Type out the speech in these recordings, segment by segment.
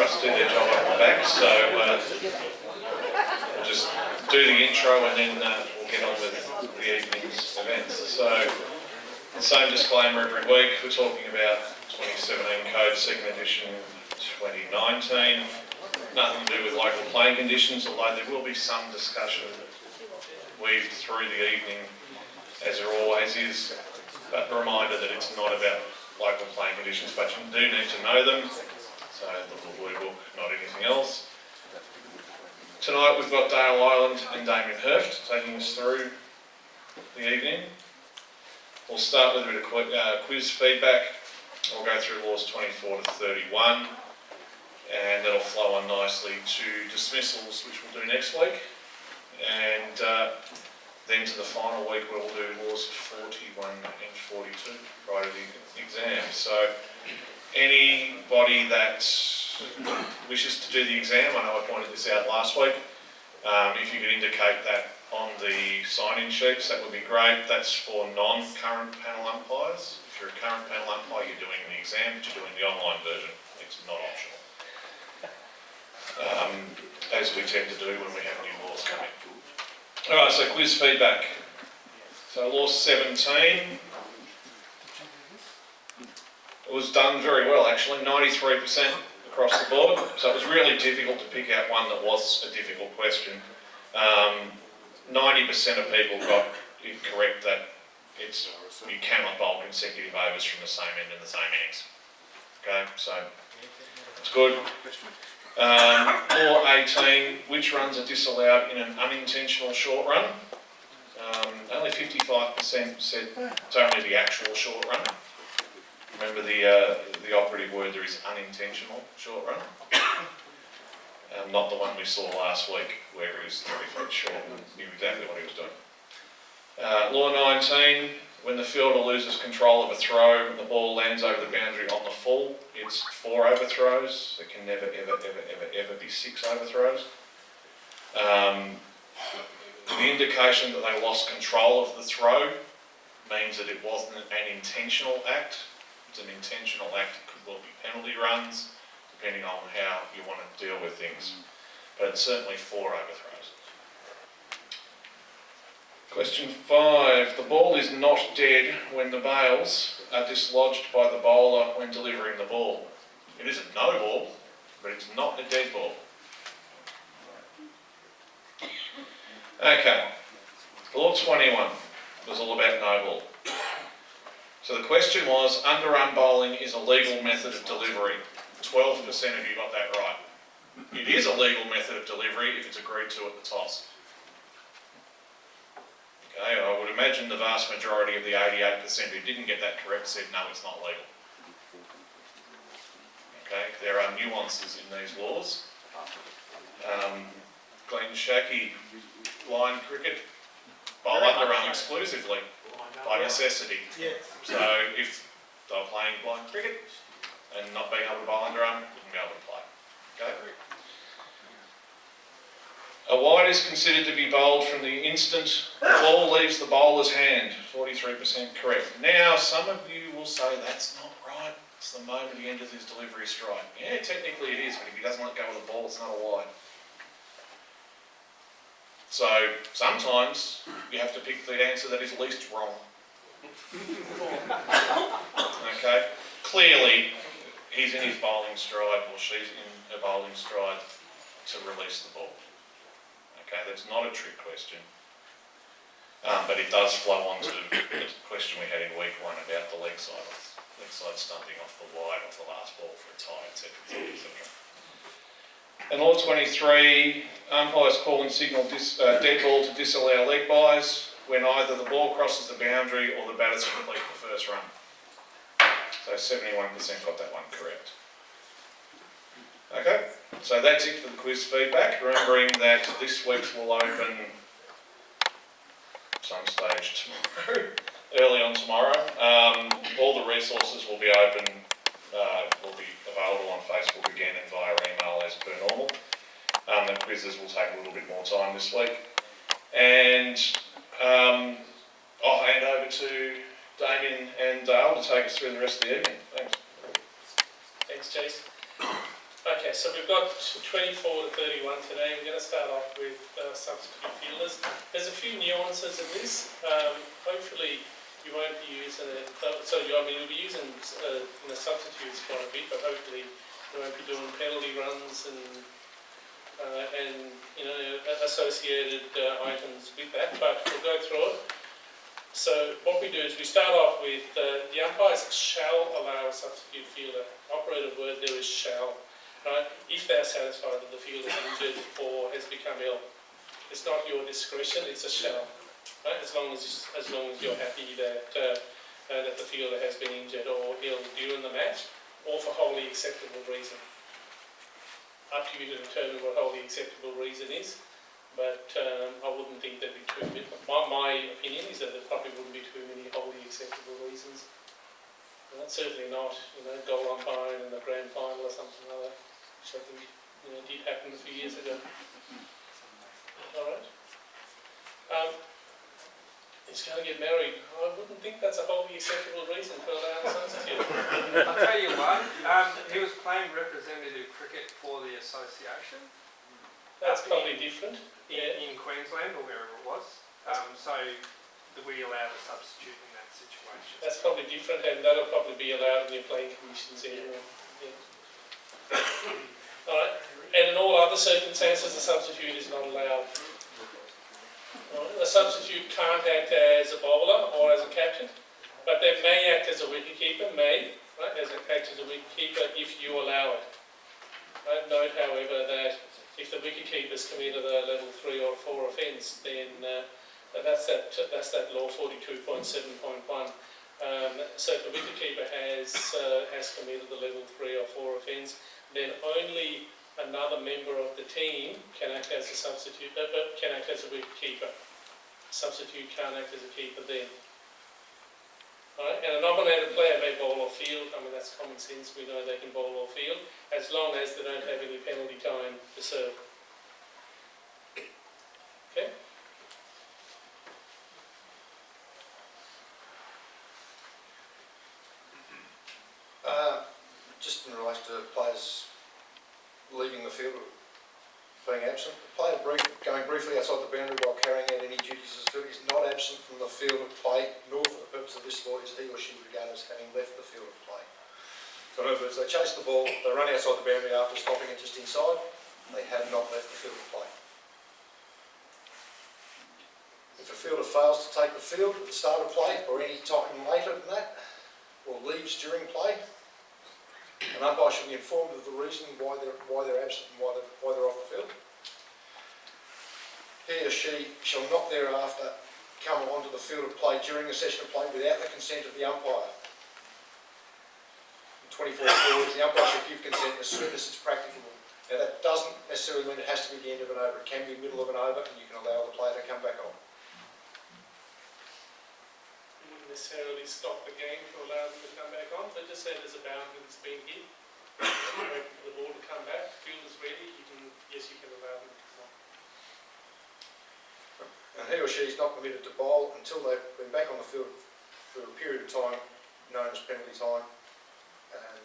must do their job up the back, so we'll just do the intro and then we'll get on with the evening's events. So, the same disclaimer every week, we're talking about 2017 Code 2nd edition 2019. Nothing to do with local playing conditions, although there will be some discussion weaved through the evening, as there always is. But a reminder that it's not about local playing conditions, but you do need to know them. So the little blue book, not anything else. Tonight we've got Dale Ireland and Damien Hurft taking us through the evening. We'll start with a bit of quiz feedback. We'll go through laws 24 to 31, and that'll flow on nicely to dismissals, which we'll do next week. And then to the final week where we'll do laws 41 and 42 prior to the exam. So anybody that wishes to do the exam, I know I pointed this out last week, if you could indicate that on the sign-in sheets, that would be great. That's for non-current panel umpires. If you're a current panel umpire, you're doing the exam, but you're doing the online version. It's not optional. As we tend to do when we have new laws coming. Alright, so quiz feedback. So law 17, it was done very well actually, 93% across the board. So it was really difficult to pick out one that was a difficult question. 90% of people got it correct that you cannot bowl consecutive overs from the same end and the same innings. Okay, so that's good. Law 18, which runs are disallowed in an unintentional short run? Only 55% said it's only the actual short run. Remember the operative word there is unintentional short run. Not the one we saw last week where he was 3 feet short and knew exactly what he was doing. Law 19, when the fielder loses control of a throw and the ball lands over the boundary on the full, it's 4 overthrows. There can never, ever be 6 overthrows. The indication that they lost control of the throw means that it wasn't an intentional act. It's an intentional act. It could well be penalty runs, depending on how you want to deal with things. But it's certainly 4 overthrows. Question 5. The ball is not dead when the bails are dislodged by the bowler when delivering the ball. It is a no ball, but it's not a dead ball. Okay. Law 21 was all about no ball. So the question was, underarm bowling is a legal method of delivery. 12% of you got that right. It is a legal method of delivery if it's agreed to at the toss. Okay, I would imagine the vast majority of the 88% who didn't get that correct said no, it's not legal. Okay, there are nuances in these laws. Glenn Shackey, blind cricket, bowl underarm exclusively by necessity. So if they were playing blind cricket and not being able to bowl underarm, wouldn't be able to play. Okay. A wide is considered to be bowled from the instant the ball leaves the bowler's hand. 43% correct. Now, some of you will say that's not right. It's the moment he enters his delivery strike. Yeah, technically it is, but if he doesn't let go of the ball, it's not a wide. So sometimes you have to pick the answer that is least wrong. Okay. Clearly, he's in his bowling stride or she's in her bowling stride to release the ball. Okay, that's not a trick question, but it does flow on to the question we had in week 1 about the leg side stunting off the wide off the last ball for a tie, etc. And law 23, umpires call and signal dead ball to disallow leg buys when either the ball crosses the boundary or the batters complete the first run. So 71% got that one correct. Okay, so that's it for the quiz feedback. Remembering that this week's will open some stage tomorrow, early on tomorrow. All the resources will be open, will be available on Facebook again and via email as per normal. The quizzes will take a little bit more time this week. And I'll hand over to Damien and Dale to take us through the rest of the evening. Thanks. Thanks, Chase. Okay, Okay, so we've got 24 to 31 today. We're going to start off with substitute fielders. There's a few nuances in this. Hopefully you won't be using it, you'll be using substitutes quite a bit, but hopefully you won't be doing penalty runs and associated items with that, but we'll go through it. So what we do is we start off with the umpires shall allow a substitute fielder. Operative word there is shall. Right? If they're satisfied that the fielder is injured or has become ill, it's not your discretion; it's a shall. Right? As long as you're happy that that the fielder has been injured or ill during the match, or for wholly acceptable reason. Up to you to determine what wholly acceptable reason is. But I wouldn't think there'd be too many. My opinion is that there probably wouldn't be too many wholly acceptable reasons. Certainly not, goal umpiring in the grand final or something like that, which I think did happen a few years ago. All right. He's going to get married. I wouldn't think that's a wholly acceptable reason to allow a substitute. I'll tell you what, he was playing representative cricket for the association. That's probably different. In Queensland or wherever it was. So we allowed a substitute in that situation. That's probably different, and that'll probably be allowed in your playing conditions anyway. Yeah. All right. And in all other circumstances, a substitute is not allowed. A substitute can't act as a bowler or as a captain, but they may act as a wicketkeeper, act as a wicketkeeper if you allow it. Right? Note, however, that if the wicketkeeper's committed a level 3 or 4 offence, then that's that law 42.7.1. So if the wicketkeeper has committed the level 3 or 4 offence, then only another member of the team can act as a substitute, can act as a wicketkeeper. Substitute can't act as a keeper then. Right? And a nominated player may bowl or field. I mean, that's common sense. We know they can bowl or field, as long as they don't have any penalty time to serve. Okay? Just in relation to players leaving the field, being absent, the player going briefly outside the boundary while carrying out any duties as a fielder is not absent from the field of play, nor for the purpose of this law is he or she regarded as having left the field of play. So in other words, they chase the ball, they run outside the boundary after stopping it just inside, they have not left the field of play. If a fielder fails to take the field at the start of play or any time later than that, or leaves during play, an umpire should be informed of the reason why they're absent and why they're off the field. He or she shall not thereafter come onto the field of play during a session of play without the consent of the umpire. In 24 forwards, the umpire should give consent as soon as it's practicable. Now that doesn't necessarily mean it has to be the end of an over. It can be the middle of an over and you can allow the player to come back on. Necessarily stop the game to allow them to come back on, but just say there's a boundary that's been hit, wait for the ball to come back, field is ready, you can allow them to come on. And he or she is not permitted to bowl until they've been back on the field for a period of time known as penalty time, and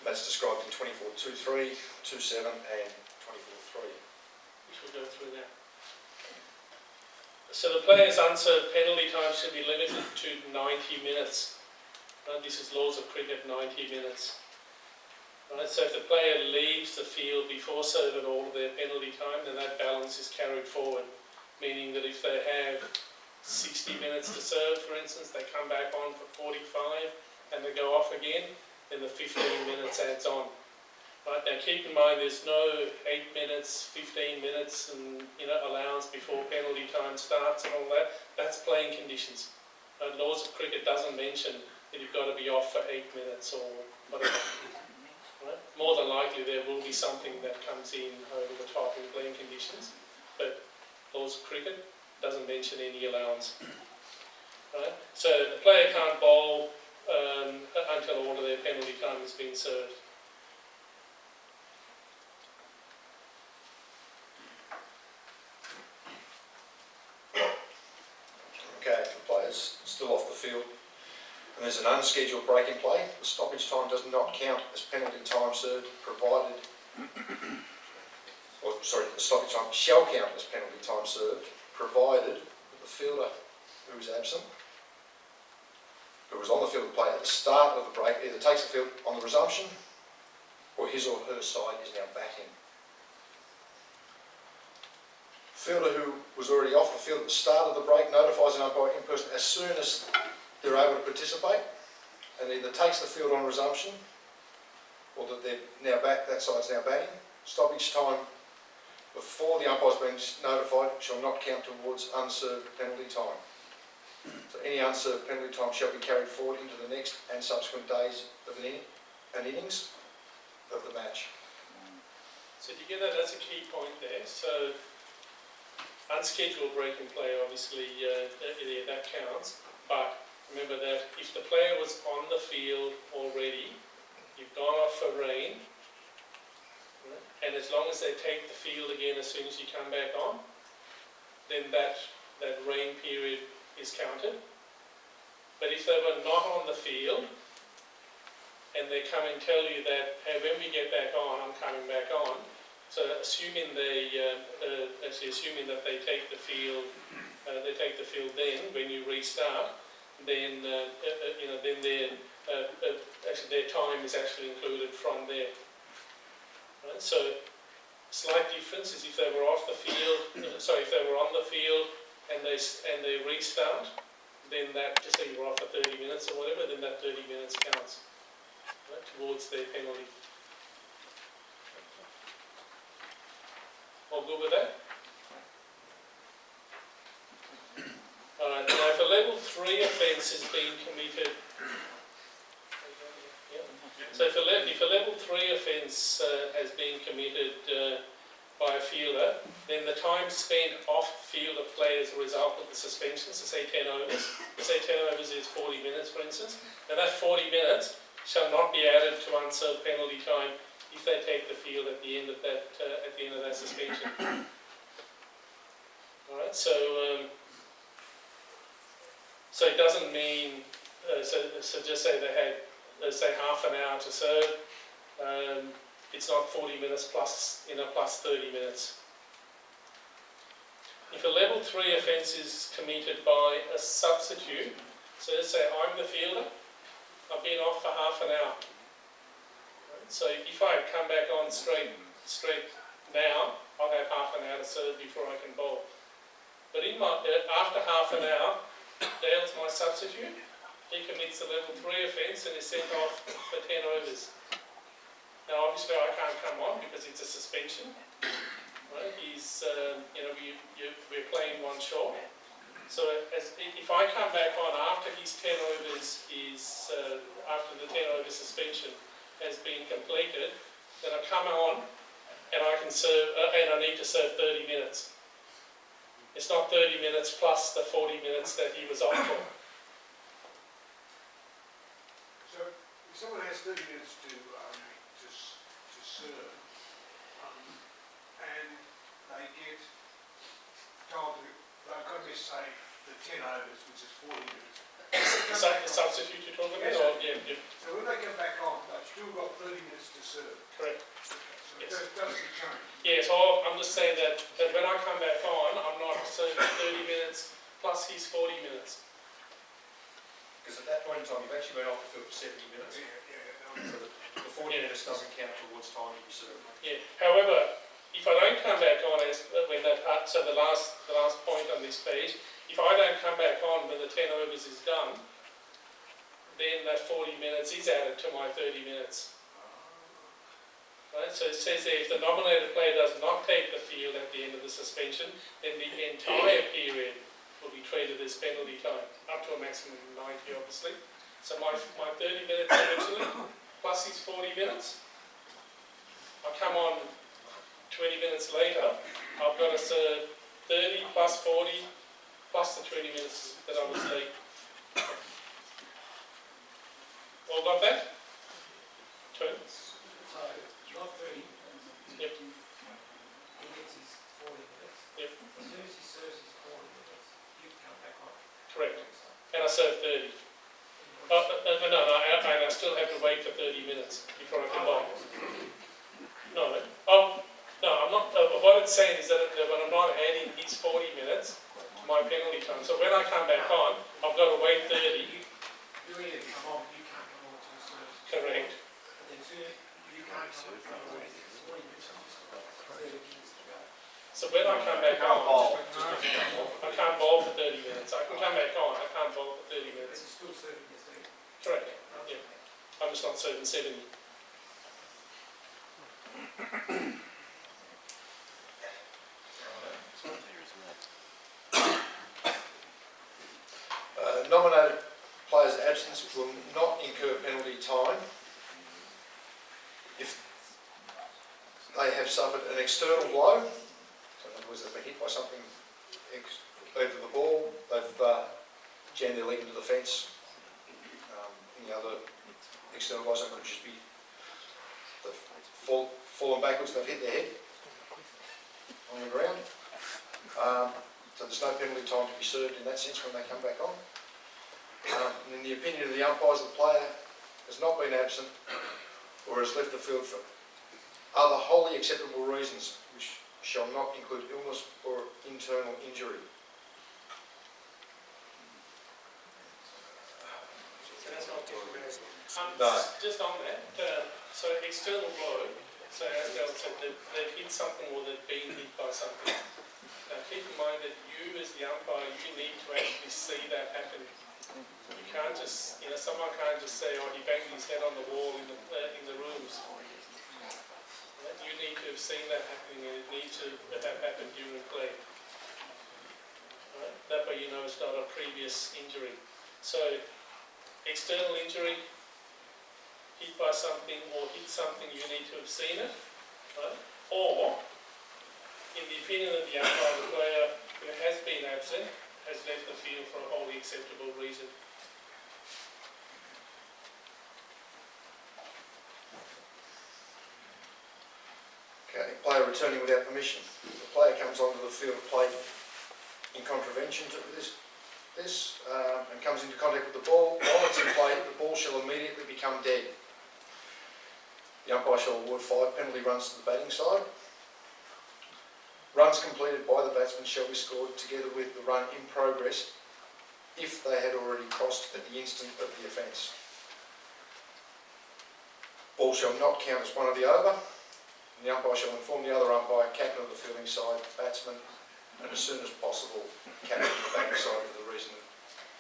that's described in 24.2.3, 2.7 and 24.3. Which we'll go through now. So the player's unserved penalty time should be limited to 90 minutes. This is laws of cricket, 90 minutes. Right, so if the player leaves the field before serving all of their penalty time, then that balance is carried forward. Meaning that if they have 60 minutes to serve, for instance, they come back on for 45 and they go off again, then the 15 minutes adds on. Right, now keep in mind there's no 8 minutes, 15 minutes and allowance before penalty time starts and all that. That's playing conditions. Laws of cricket doesn't mention that you've got to be off for 8 minutes or whatever. Right? More than likely there will be something that comes in over the top in playing conditions, but laws of cricket doesn't mention any allowance. Right? So the player can't bowl until all of their penalty time has been served. Okay, if the player's still off the field and there's an unscheduled break in play, the stoppage time does not count as penalty time served, provided, the stoppage time shall count as penalty time served, provided that the fielder who is absent, who was on the field of play at the start of the break, either takes the field on the resumption or his or her side is now batting. Fielder who was already off the field at the start of the break notifies an umpire in person as soon as they're able to participate, and either takes the field on resumption or that they're now back, that side's now batting. Stoppage time before the umpire's been notified shall not count towards unserved penalty time. So any unserved penalty time shall be carried forward into the next and subsequent days of an innings of the match. So together, that's a key point there. So unscheduled break in play, obviously, that counts. But remember that if the player was on the field already, you've gone off for rain, right? And as long as they take the field again as soon as you come back on, then that rain period is counted. But if they were not on the field and they come and tell you that, hey, when we get back on, I'm coming back on. So assuming assuming that they take the field, then when you restart, then actually their time is actually included from there. Right? So slight difference is if they were off the field, if they were on the field and they restart, then that, just say you were off for 30 minutes or whatever, then that 30 minutes counts, right, towards their penalty. All good with that? Alright, now if a level 3 offence has been committed, so if a level 3 offence has been committed by a fielder, then the time spent off the field of play as a result of the suspension, so say 10 overs, say 10 overs is 40 minutes for instance, and that 40 minutes shall not be added to unserved penalty time if they take the field at the end of that suspension. All right, so it doesn't mean so just say they had, let's say, half an hour to serve. It's not 40 minutes plus 30 minutes. If a level 3 offence is committed by a substitute, so let's say I'm the fielder, I've been off for half an hour. So if I come back on straight now, I'll have half an hour to serve before I can bowl. But after half an hour, Dale's my substitute. He commits a level 3 offence and is sent off for 10 overs. Now obviously I can't come on because it's a suspension. Right? He's, we're playing one short. So if I come back on after his 10 overs after the 10 over suspension has been completed, then I come on and I can serve, and I need to serve 30 minutes. It's not 30 minutes plus the 40 minutes that he was off for. So if someone has 30 minutes to serve, and they get told they've got to miss, say, the 10 overs, which is 40 minutes. The substitute you're talking about? Yes, Yeah. So when they come back on, they've still got 30 minutes to serve. Correct. So Yes. it doesn't change. Yeah, so I'm just saying that when I come back on, I'm not serving 30 minutes plus his 40 minutes. Because at that point in time, you've actually been off the field for 70 minutes. So the 40 minutes doesn't count towards time that you serve. Yeah. However, if I don't come back on when that part, so the last point on this page, if I don't come back on when the 10 overs is done, then that 40 minutes is added to my 30 minutes. Right? So it says there, if the nominated player does not take the field at the end of the suspension, then the entire period will be treated as penalty time, up to a maximum of 90 obviously. So my 30 minutes originally, plus his 40 minutes, I come on 20 minutes later, I've got to serve 30 plus 40 plus the 20 minutes that I was late. All got that? Turn. So, not 30 minutes. Yep. He gets his 40 minutes. Yep. As soon as he serves his 40 minutes, you come back on. Correct. And I serve 30. And what and I still have to wait for 30 minutes before I can bowl. No, I'm not, what it's saying is that when I'm not adding his 40 minutes to my penalty time, so when I come back on, I've got to wait 30, You either come on, you can't come on to the service. correct? And then you can't come on, it's 40 minutes, just about 30 minutes to go. So when I come back on, I can't bowl for 30 minutes. I can come back on, I can't bowl for 30 minutes. It's still serving your thing. Correct, yeah. I'm just not serving 70. Nominated players' absence will not incur penalty time if they have suffered an external blow. So in other words, they've been hit by something either the ball, they've jammed their leg into the fence, any other external blows. That could just be they've fallen backwards, they've hit their head on the ground. So there's no penalty time to be served in that sense when they come back on. And in the opinion of the umpires, the player has not been absent or has left the field for other wholly acceptable reasons, which shall not include illness or internal injury. So that's not No. Just on that, so external blow, so as Dale said, they've hit something or they've been hit by something. Now keep in mind that you as the umpire, you need to actually see that happen. You can't just, someone can't just say, oh, he banged his head on the wall in the rooms. Right? You need to have seen that happening and it needs to have happened during play. Right? That way you know it's not a previous injury. So, external injury, hit by something or hit something, you need to have seen it. Right? Or, in the opinion of the umpire, the player who has been absent has left the field for a wholly acceptable reason. Okay, player returning without permission. The player comes onto the field of play in contravention to this and comes into contact with the ball. While it's in play, the ball shall immediately become dead. The umpire shall award 5 penalty runs to the batting side. Runs completed by the batsman shall be scored together with the run in progress if they had already crossed at the instant of the offence. Ball shall not count as one of the over. And the umpire shall inform the other umpire, captain of the fielding side, batsman, and as soon as possible, captain of the batting side for the reason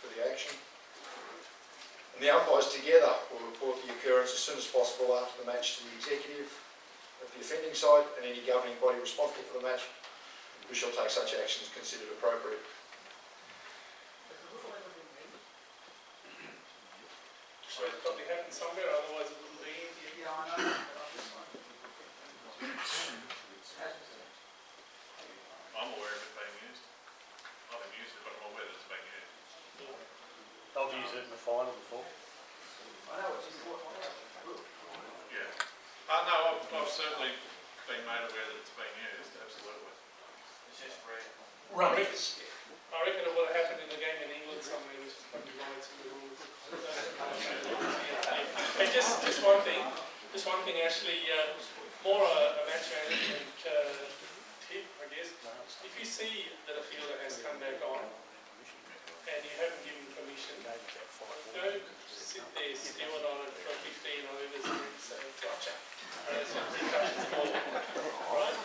for the action. And the umpires together will report the occurrence as soon as possible after the match to the executive of the offending side and any governing body responsible for the match, who shall take such actions considered appropriate. So it's probably happened somewhere, otherwise it wouldn't be in here. Yeah, I know. I'm aware of it being used. I haven't used it, but I'm aware that it's being used. I've used it in the final before. I know it's important. Yeah. No, I've certainly been made aware that it's being used, absolutely. It's just rare. Right. I reckon it would have happened in a game in England somewhere, which is probably right in the rules. And just one thing actually, more a match management tip, I guess. If you see that a fielder has come back on and you haven't given permission, don't sit there stewing on it for 15 overs and then say, gotcha. Right?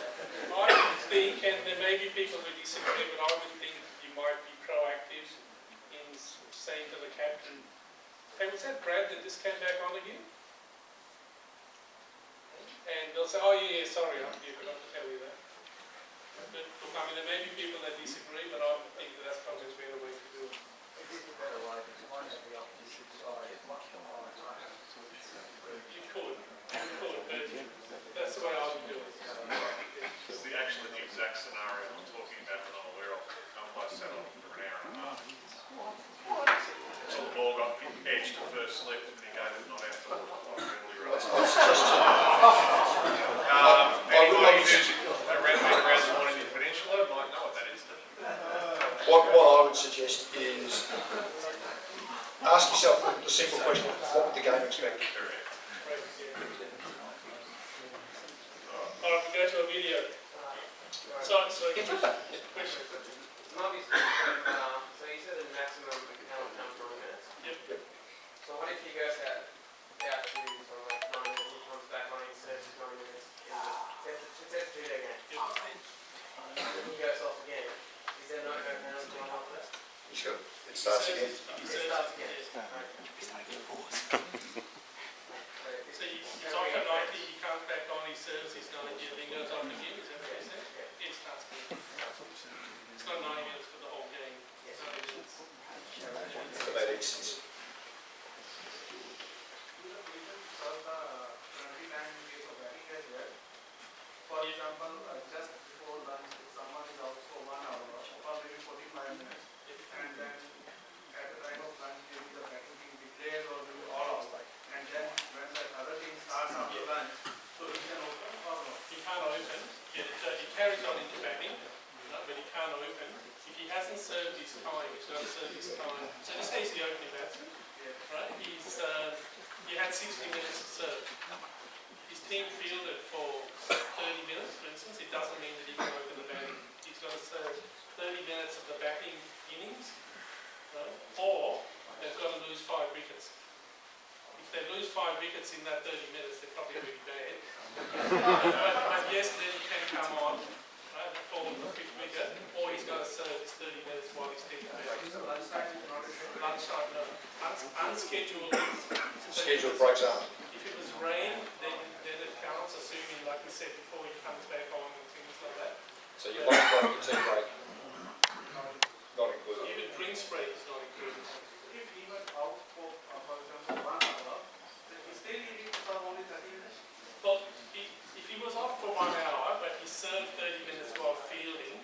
I think, and there may be people who disagree, but I would think you might be proactive in saying to the captain, hey, was that Brad that just came back on again? And they'll say, oh yeah, sorry, I forgot to tell you that. But look, I mean, there may be people that disagree, but I would think that that's probably a better way to do it. You could, but that's the way I would do it. It's actually the exact scenario I'm talking about that I'm aware of. Umpire sat on for an hour and a half. Until the ball got edged to first slip and he gave it not out to the penalty run. Anybody who's around the Mornington Peninsula might know what that is. What I would suggest is ask yourself the simple question, what would the game expect? Alright, we go to a video. So, question. So you said the maximum count of 9 minutes? Yep. So what if he goes out to from like 9 minutes, he comes back on, he serves 9 minutes, it says do it again. And then he goes off again. Is there no penalty on after that? Sure. It starts again. He It serves starts again. Right. So So he's off at 90, he comes back on, he serves his 90, and then goes off again, is that what you said? It starts again. It's not 90 minutes for the whole game. It's 90 minutes. For that instance. For example, just before lunch, if someone is out for 1 hour, or maybe 45 minutes, and then at the time of lunch, maybe the batting team declares or maybe all out, and then when the other team starts after lunch, so he can open or no? He can't open, he carries on into batting, but he can't open. If he hasn't served his time, he's not served his time. So this is the opening batsman, right? He had 60 minutes to serve. His team fielded for 30 minutes, for instance. It doesn't mean that he can open the batting. He's got to serve 30 minutes of the batting innings, right? Or they've got to lose 5 wickets. If they lose 5 wickets in that 30 minutes, they're probably really bad. but yes, then he can come on, right, for the 5th wicket, or he's got to serve his 30 minutes while he's taking batting. So lunchtime is not a Lunchtime, no. Unscheduled. Scheduled breaks up. If it was rain, then it counts, assuming, like we said before, he comes back on and things like that. So your lunch break, your tea break, not included. Even drinks break is not included. If he was out for example, 1 hour, then he still needed for only 30 minutes. Well, if he was off for 1 hour, but he served 30 minutes while fielding,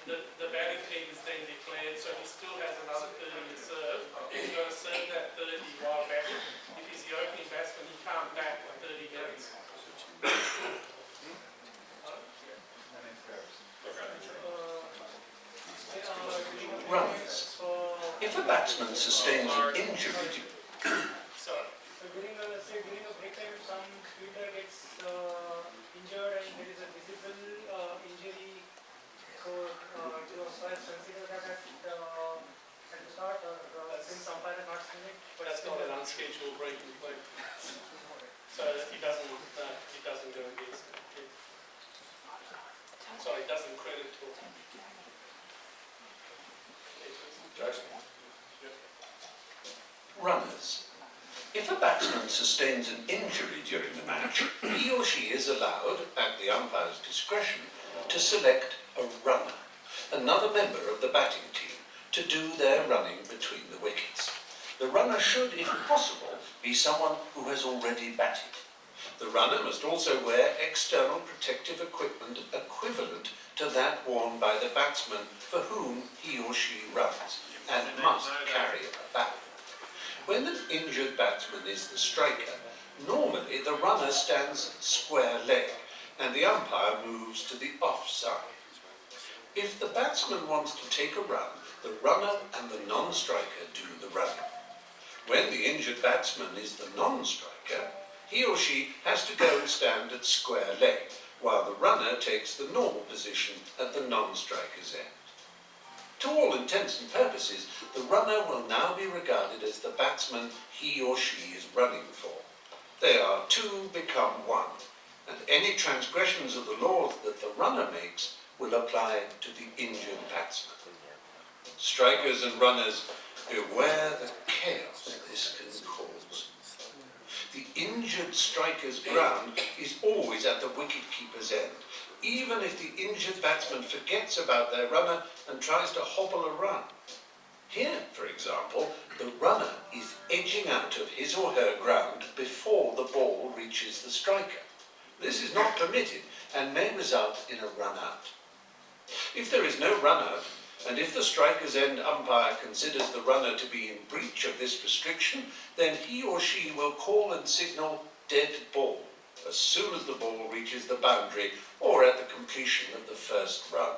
the batting team is then declared, so he still has another 30 to serve. He's got to serve that 30 while batting. If he's the opening batsman, he can't bat for 30 minutes. Runners. If a batsman sustains an injury, Sorry. So during a break time, some fielder gets injured and there is a visible injury. So it was first considered that at the start or since umpire has not seen it. But that's not an unscheduled break in play. So he doesn't go against it. Sorry, he doesn't credit to it. Jason? runners. If a batsman sustains an injury during the match, he or she is allowed, at the umpire's discretion, to select a runner, another member of the batting team, to do their running between the wickets. The runner should, if possible, be someone who has already batted. The runner must also wear external protective equipment equivalent to that worn by the batsman for whom he or she runs, and must carry a bat. When an injured batsman is the striker, normally the runner stands square leg and the umpire moves to the offside. If the batsman wants to take a run, the runner and the non-striker do the running. When the injured batsman is the non-striker, he or she has to go and stand at square leg, while the runner takes the normal position at the non-striker's end. To all intents and purposes, the runner will now be regarded as the batsman he or she is running for. They are two become one, and any transgressions of the laws that the runner makes will apply to the injured batsman. Strikers and runners, beware the chaos this can cause. The injured striker's ground is always at the wicket-keeper's end, even if the injured batsman forgets about their runner and tries to hobble a run. Here, for example, the runner is edging out of his or her ground before the ball reaches the striker. This is not permitted and may result in a run-out. If there is no run-out, and if the striker's end umpire considers the runner to be in breach of this restriction, then he or she will call and signal dead ball as soon as the ball reaches the boundary or at the completion of the first run.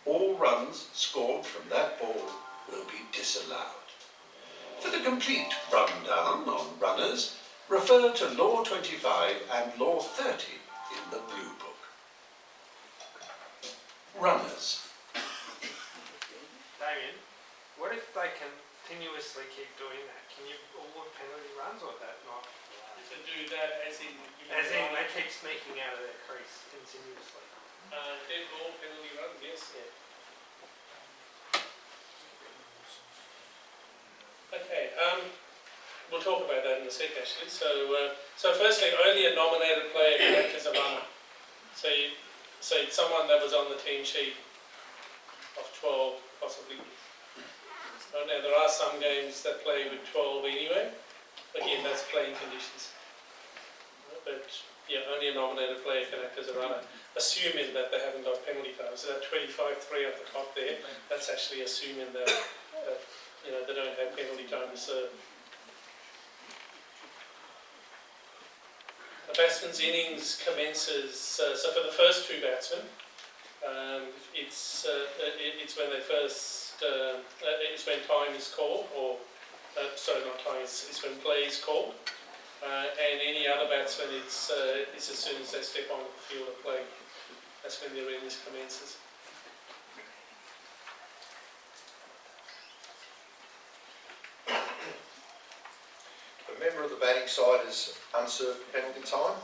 All runs scored from that ball will be disallowed. For the complete rundown on runners, refer to Law 25 and Law 30 in the Blue Book. Runners. Damien, what if they continuously keep doing that? Can you award penalty runs or is that not allowed? To do that as in... As in, they keep sneaking out of their crease continuously. Dead ball penalty run, yes. Yeah. Okay, we'll talk about that in a sec actually. So firstly, only a nominated player can act as a runner. So it's someone that was on the team sheet of 12 possibly. Now there are some games that play with 12 anyway. Again, that's playing conditions. But yeah, only a nominated player can act as a runner, assuming that they haven't got penalty time. So that 25-3 at the top there, that's actually assuming that they don't have penalty time to serve. The batsman's innings commences, so for the first two batsmen, it's when they first, it's when time is called, or sorry, not time, it's when play is called. And any other batsman, it's as soon as they step onto the field of play. That's when their innings commences. A member of the batting side is unserved penalty time.